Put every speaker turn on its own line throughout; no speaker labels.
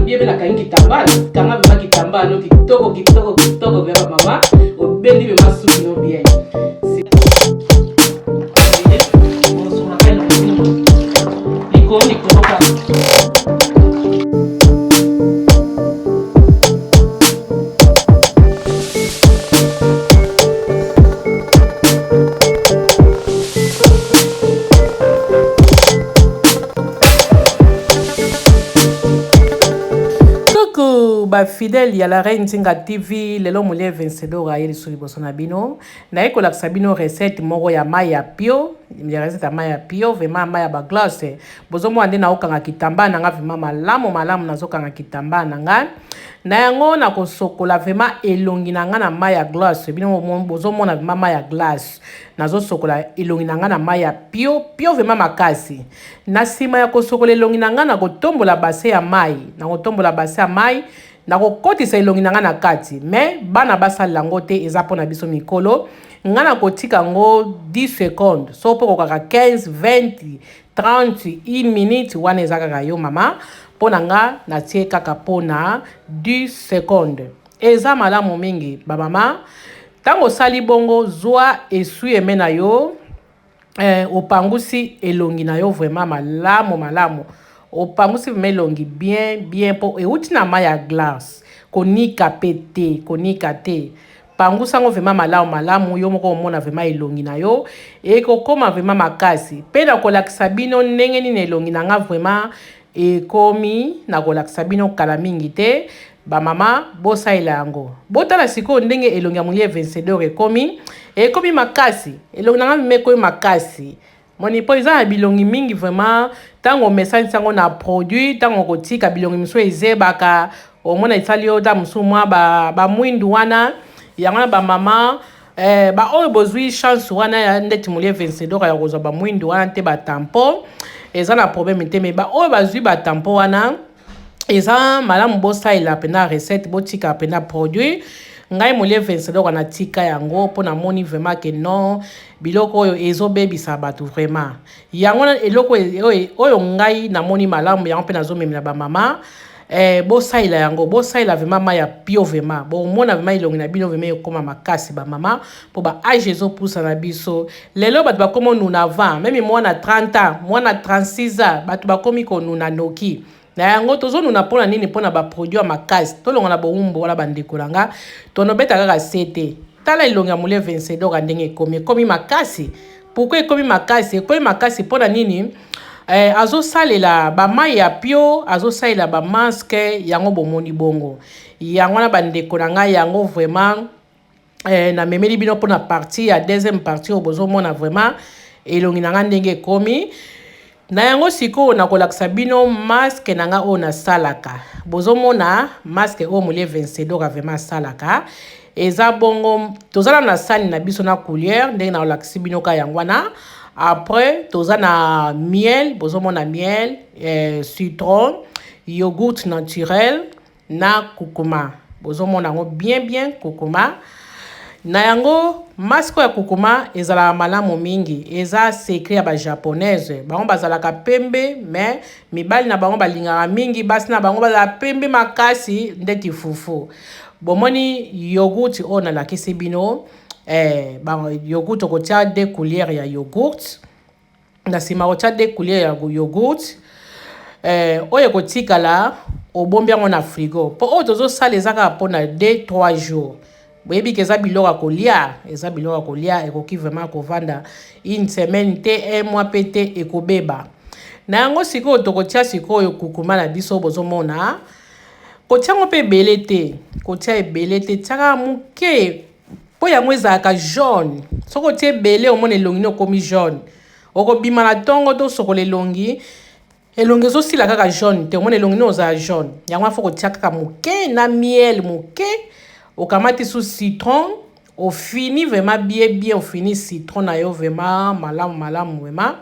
bien na kangi kitambala kanga vema kitambala no kitoko vema mama obendi vema suki no bien
fidèle ya la Reine Zinga TV lelo molie vencedor ayeli suri bosona bino na ekola sabino recette moko ya mai ya pio ya recette ya mai ya pio vraiment mai ya ba glace bozomo ande na okanga kitamba na nga vraiment malamu nazokanga kitamba na nga na yango na kosokola vraiment elongi na nga na mai ya glace bino bozomo na vraiment mai ya glace nazo sokola elongi na nga na mai ya pio vraiment makasi na sima ya kosokola elongi na nga na kotombola bassin ya mai na kokotisa elongi na nga na kati mais bana basalela yango te eza mpona biso mikolo nga na kotika yango 10 secondes so mpo kokaka 15 20 30 1 minute wana eza kaka yo mama mpona nga natie kaka mpona 10 secondes eza malamu mingi bamama ntango osali bongo zwa esui eme na yo opangusi elongi na yo vraiment malamu opangusi melongi bien po euti na mai ya glace konika te pangusa ngo vraiment malamu yo moko omona vraiment elongi na yo ekokoma vraiment makasi pe na kolakisa bino ndenge nini elongi na nga vraiment ekomi na kolakisa bino kala mingi te bamama bosalela yango botala sikoyo ndenge elongi ya molie vencedor ekomi makasi elongi na nga mekomi makasi moni po eza na bilongi mingi vraiment tango mesanisi yango na produit tango kotika bilongi miso ezebaka omona esali yo ta mosu mwa bamwindu wana yango na bamama baoyo bozwi chance wana ya ndeti molie vencedor ya kozwa bamwindu wana te batampo eza na probleme te me baoyo bazwi batampo wana eza malamu bosalela pena recette botika pena produit ngai molie vencedor na tika yango mpona moni vraiment ke non biloko oyo ezobebisa bato vraiment yango eloko oyo ngai namoni malamu yango mpe nazomemela bamama bosalela yango bosalela vraiment mai ya pio vraiment bomona vraiment elongi na bino vraiment ekoma makasi bamama mpo baage ezopusa na biso lelo bato bakoma onuna 20 meme mwana 30 ans mwana 36 ans bato bakomi konuna noki na yango tozonuna mpona nini mpona baproduit ya makasi tolonga na bowumbu wana bandeko na nga tonobeta kaka sete tala elongi ya molie vencedor ndenge ekomi makasi pourkui ekomi makasi mpona nini azosalela bamai ya pio azosalela bamaske yango bomoni bongo yango na bandeko na ngai yango vraiment na memeli bino mpona partie ya deuxième partie oyo bozomona vraiment elongi na nga ndenge ekomi na yango sikoyo nakolakisa bino masque na nga oyo nasalaka bozomona masque oyo molie vencedor vraiment asalaka eza bongo tozala na sani na biso na couleur ndenge nakolakisi bino ka yango wana après toza na miel bozomona miel citron yogourt naturel na kukuma bozomona yango bien kukuma na yango masque ya kukuma ezalaka malamu mingi eza secret ya bajaponaise bango bazalaka pembe mais mibali na bango balingaka mingi basi na bango bazala pembe makasi ndeti fufu bomoni yogourt oyo nalakisi bino yogourt okotia 2 cuillères ya yogourt na nsima kotia 2 cuillères ya yogourt oyo ekotikala obombi yango na frigo mpo oyo tozosala eza kaka mpona 2-3 jours boyebi ke eza biloko ya kolia ekoki vraiment kovanda une semaine te 1 mois pe te ekobeba na yango sikoyo tokotia sikoyo kukuma na biso bozomona kotia yango mpe ebele te kotia ebele te tiaka moke mpo yango ezalaka jaune soki otia ebele omona elongi ne okomi jaune okobima na ntongo tosokola elongi ezosila kaka jaune te omona elongi ne ozala jaune yango afo kotia kaka moke na miel moke okamati sous citron ofini vraiment bien ofini citron na yo vraiment malamu vraiment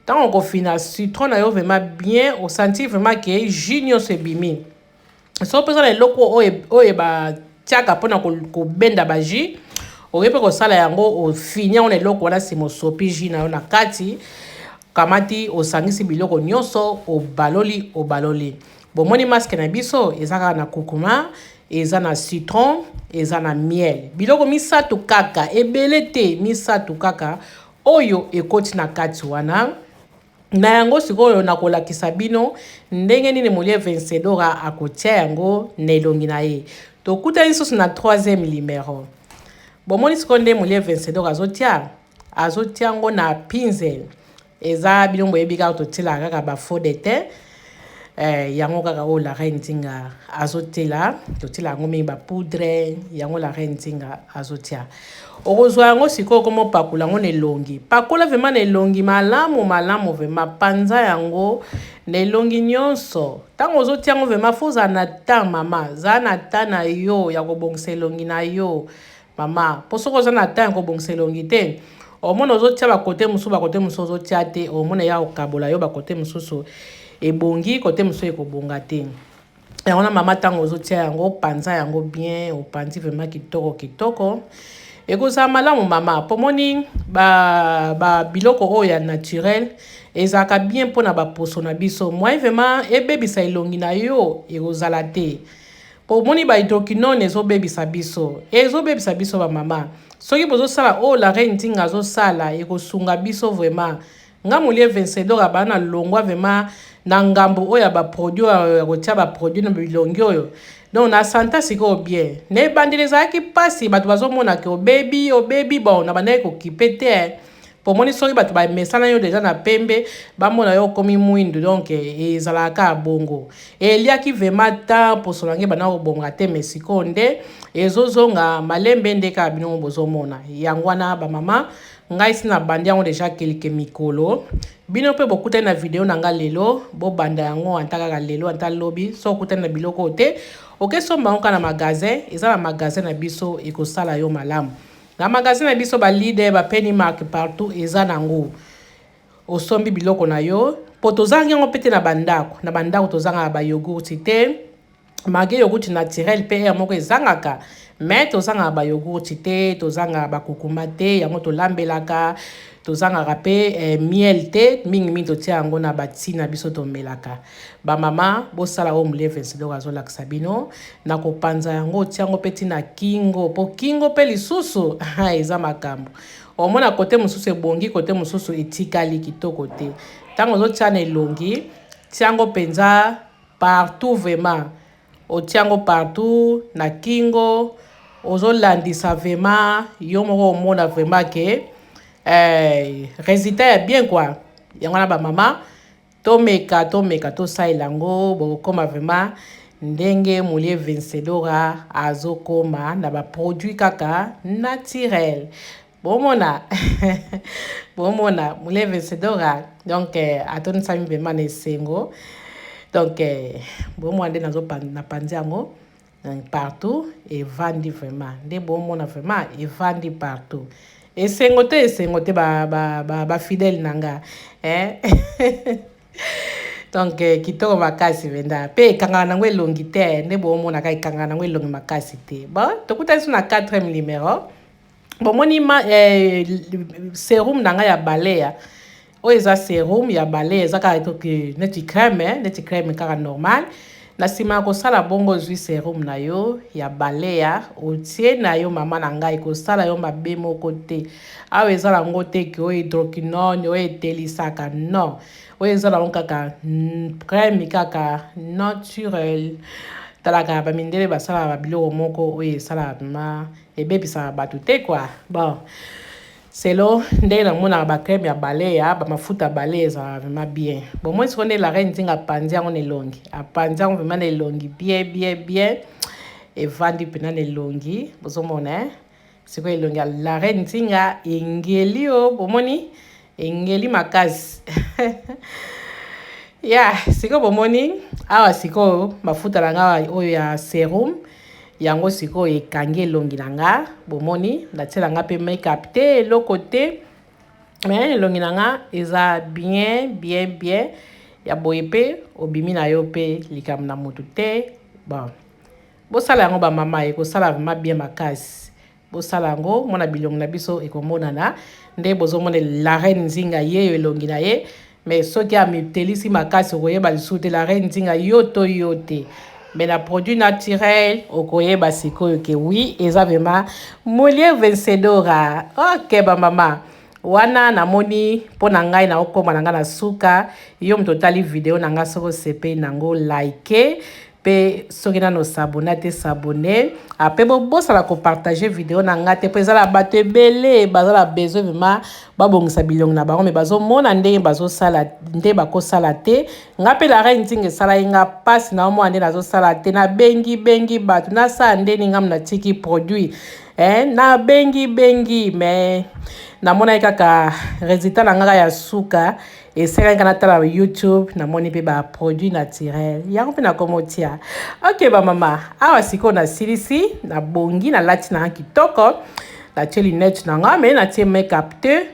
tant okofina citron na yo vraiment bien osanti vraiment ke jus nyonso ebimi so mpenza na eloko oyo batiaka mpona kobenda bajus oye mpe kosala yango ofini yango na eloko wana nsima osopi jus na yo na kati kamati osangisi biloko nyonso obaloli bomoni masque na biso ezaka na kurkuma eza na citron eza na miel biloko misato kaka ebele te misato kaka oyo ekoti na kati wana na yango sikoyo nakolakisa bino ndenge nini molie Vencedora akotia yango na elongi na ye tokutani lisusu na 3e numéro bomoni sikoyo nde molie Vencedora azotia yango na pinzel eza biloko boyebi kaka totielaka kaka bafaux de teint yango kaka oyo la reine Nzinga azotela totiela yango mingi bapoudre yango la reine Nzinga azotia okozwa yango sikoyo komopakula yango na elongi pakola vraimen na elongi malamu vraimen panza yango na elongi nyonso ntango ozotia yango vraimen fozala na temps mama zala na temps na yo ya kobongisa elongi na yo mama mpo soki oza na temps ya kobongisa elongi te omona ozotia bakote mosusu ozotia te omona ya kokabola yo bakote mosusu ebongi kote mosusu ekobonga te yango na mama ntango ozotia yango panza yango bien opanzi vraimen kitoko ekozala malamu mama pomoni biloko oyo ya naturel ezalaka bien mpona baposo na biso moi vraimen ebebisa elongi na yo ekozala te pomoni bahydroquinone ezobebisa biso bamama soki bozosala oyo la reine Nzinga azosala ekosunga biso vraimen nga molie Vencedora bana na longwa vraimen na ngambo oyo ya baproduit ya kotia baproduit na bilongi oyo donc na santa sikoyo bien na ebandeli ezalaki mpasi bato bazomonaka obebi bon na bandaki kokipe te pomoni soki bato bamesana yo deja na pembe bamona yo okomi mwindu donc ezalaka bongo eliaki vraimen ta poso nange bana kobonga te mais sikoyo nde ezozonga malembe nde kaka bino bozomona yango wana bamama ngai si na bandi yango deja kelike mikolo bino mpe bokutani na video na nga lelo bobanda yango anta kaka lelo anta lobi so okutani na biloko te okesomba yango na magasin eza na magasin na biso ekosala yo malamu na magasin na biso balide bapeni marque partout eza nango osombi biloko na yo po tozangi yango pete na bandako tozanga bayogurti te mage yogurti naturel mpe aire moko ezangaka mais tozanga bayogurti te tozanga bakukuma te yango tolambelaka tozangaka mpe miel te mingi totia yango na bati na biso tomelaka bamama bosala oyo molie Vencedora azolakisa bino na kopanza yango otia yango mpe ntina kingo mpo kingo mpe lisusu eza makambo omona kote mosusu ebongi kote mosusu etikali kitoko te ntango ozotia na elongi tia yango mpenza partout vraimen otia yango partout na kingo ozolandisa vraimen yo moko omona vraimen ke résultat ya bien quoi yango na bamama tomeka tosalela yango bokokoma vraimen ndenge molie Vencedora azokoma na baproduit kaka naturel bomona molie Vencedora donc atonisami vraimen na esengo donc bomona nde napanzi yango partout evandi vraimen nde bomona vraimen evandi partout esengo te bafidèle na nga donc kitoko makasi venda mpe ekangaka nango elongi te nde bomonaka ekangaka nango elongi makasi te bon tokutani so na 4e numéro bomoni serum na ngai ya baleya oyo eza serum ya baleya eza kaka neti crème kaka normal na nsima ya kosala bongo ozwi serum na yo ya baleya otie na yo mama na ngai kosala yo mabe moko te awa eza nango te ke oyo hydroquinone oyo etelisaka non oyo eza nango kaka crème kaka naturel talaka bamindele basalaka babiloko moko oyo esalaka ma ebebisaka bato te quoi bon selo ndenge namonaka bacrème ya baleya bamafuta baleya ezalaka vraimen bien bomoi siko nde la reine Nzinga apanzi yango na elongi apanzi yango vraimen na elongi bien evandi mpena na elongi bozomona sikoyo elongi ya la reine Nzinga engeli o bomoni engeli makasi ya sikoyo bomoni awa sikoyo mafuta na nga oyo ya serum yango sikoyo ekangi elongi na nga bomoni natiela nga mpe make-up te eloko te mais elongi na nga eza bien ya boye mpe obimi na yo mpe likambo na motu te bon bosala yango bamama ekosala vraimen bien makasi bosala yango mona bilongi na biso ekomonana nde bozomona la reine Nzinga ye elongi na ye mais soki amitelisi makasi okoyeba lisusu te la reine nzinga yo to yo te. Mais na produit naturel okoyeba sikoyo ke oui eza vraiment molie vencedora. Ok bamama wana namoni mpo na ngai na okoma na ngai na suka yo moto otali video na ngai soko sepeli nango like pe soki nano sabona te sabone ape bobosala kopartage video na ngai te mpo ezala bato ebele bazala besoin vraiment babongisa bilongo na bango me bazomona ndenge bazosala nde bakosala te nga mpe la reine nzinga esala ye nga mpasi na omona nde nazosala te nabengi bato nasala ndeni ngamu natiki produit nabengi mais namona kaka résultat na ngaka ya suka esenga na tala YouTube namoni pe ba produit naturel yango pe na komotia. Ok bamama awa siko na silisi na bongi na lati na kitoko na tie lunette na nga me na tie make-up te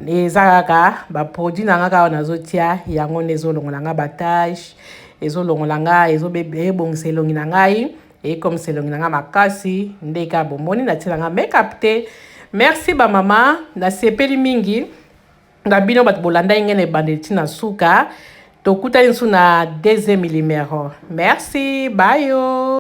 eza kaka ba produit na ngaka nazotia yango nezolongola nga batage ezolongola nga ezobebongisa elongi na ngai comme selongi na nga makasi ndeka bomoni na tie nga make-up te. Merci ba mama na sepeli mingi na bino bato bolanda ngene bandeti na suka tokutani nsu na deuxième numéro. Merci, bye yo.